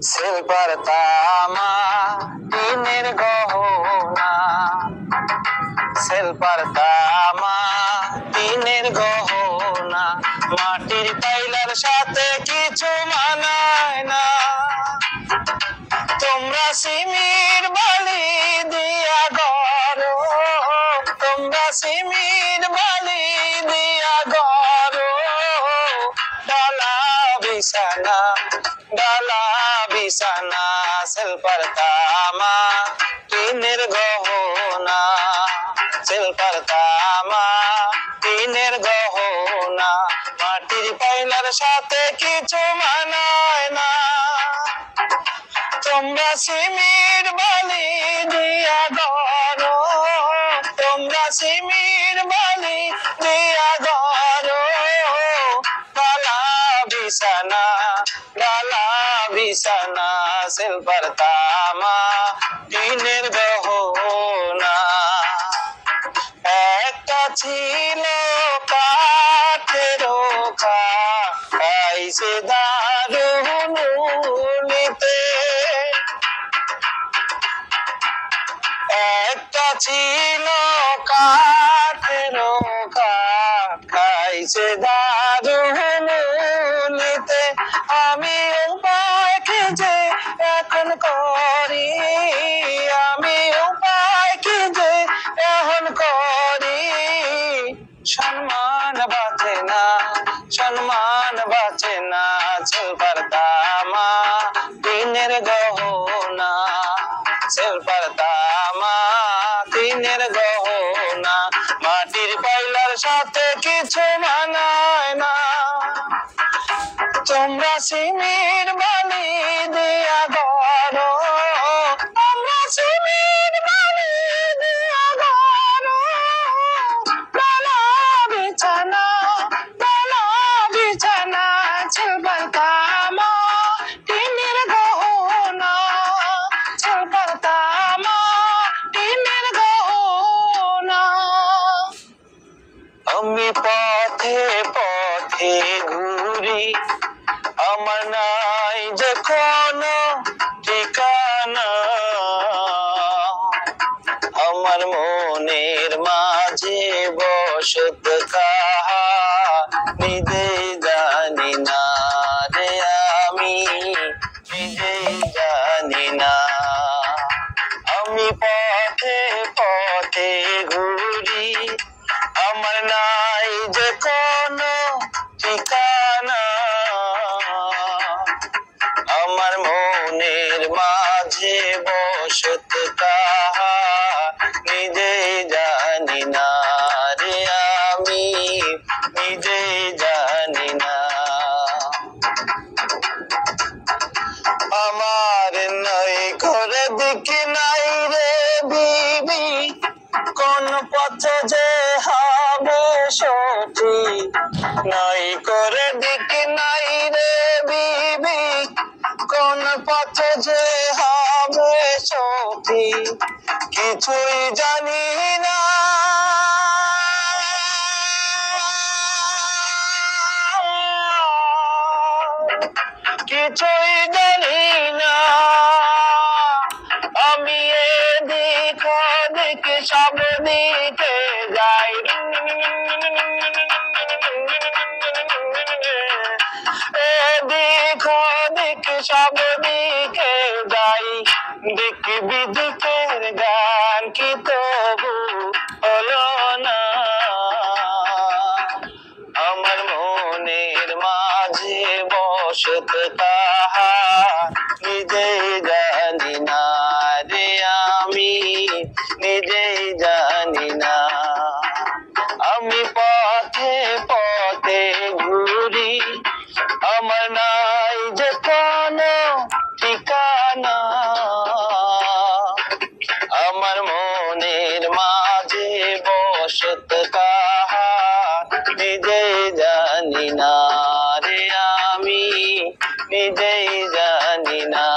Silver তামা টিনের গহনা, সিলভার তামা টিনের গহনা, মাটির পাইলার সাথে কিছু মানায় না। তোমরা সিমির বালি দিয়া গড়ো, তোমরা সিমির বালি দিয়া গড়ো, ডালা বিছানা, ডালা বিছানা, সিলভার তামা টিনের গহনা, সিলভার তামা টিনের গহনা, মাটির পাইলার সাথে কিছু মানায় না। তোমরা সিমির বালি দিয়া গড়ো, তোমরা সিমির বালি দিয়া গড়ো, ডালা বিছানা, ডালা বিছানা, সিলভার তামা টিনের গহনা। একটা ছিল কাঠের খাইছে দারুণ নিতে, একটা ছিল কাঠের খাইছে দারুণ নিতে। আমি উপায় খুঁজে এখন করি, আমি উপায় খুঁজে এখন করি, সম্মান বাঁচে না, সম্মান বাঁচে না, সিলভার তামা টিনের গহনা, সিলভার তামা টিনের গহনা, মাটির পাইলার সাথে কিছু মানায় না। তোমরা সিমির বালি দিয়া গড়ো, তোমরা সিমির বালি দিয়া গড়ো, ডালা বিছানা, ডালা বিছানা, সিলভার তামা টিনের গহনা, সিলভার তামা টিনের গহনা। আমি পথে পথে ঘুরি, আমার নাই যে কোনো ঠিকানা, আমার মনের মাঝে বসত কাহা নিজেই জানি না রে, আমি নিজেই জানি না। আমি পথে পথে ঘুরি, আমার নাই যে কোনো ঠিকানা, আমার মনের মাঝে বসত কাহা নিজেই জানি না রে, আমি নিজেই জানি না। আমার নাই করে দিকে নাই রে বিবি, কোন পথে যে হবে সঠিক, নাই করে দিকে নাই রে বিবি, কোন পথে যে হবে সঠিক, কিছুই জানি না, কিছুই জানি না। আমি এদিক ওদিক সব দিকে যাই, এদিক ওদিক সব দিকে যাই, দেখবি দিকের গান কি তবু হলো না। আমার মনের মাঝে বসত কাহা নিজেই জানি না রে, আমি নিজেই জানি না। আমি পথে পথে ঘুরি, আমার নাই যে কোনো ঠিকানা, আমার মনের মাঝে বসত কাহা নিজেই জানি না রে, আমি নিজেই জানি না।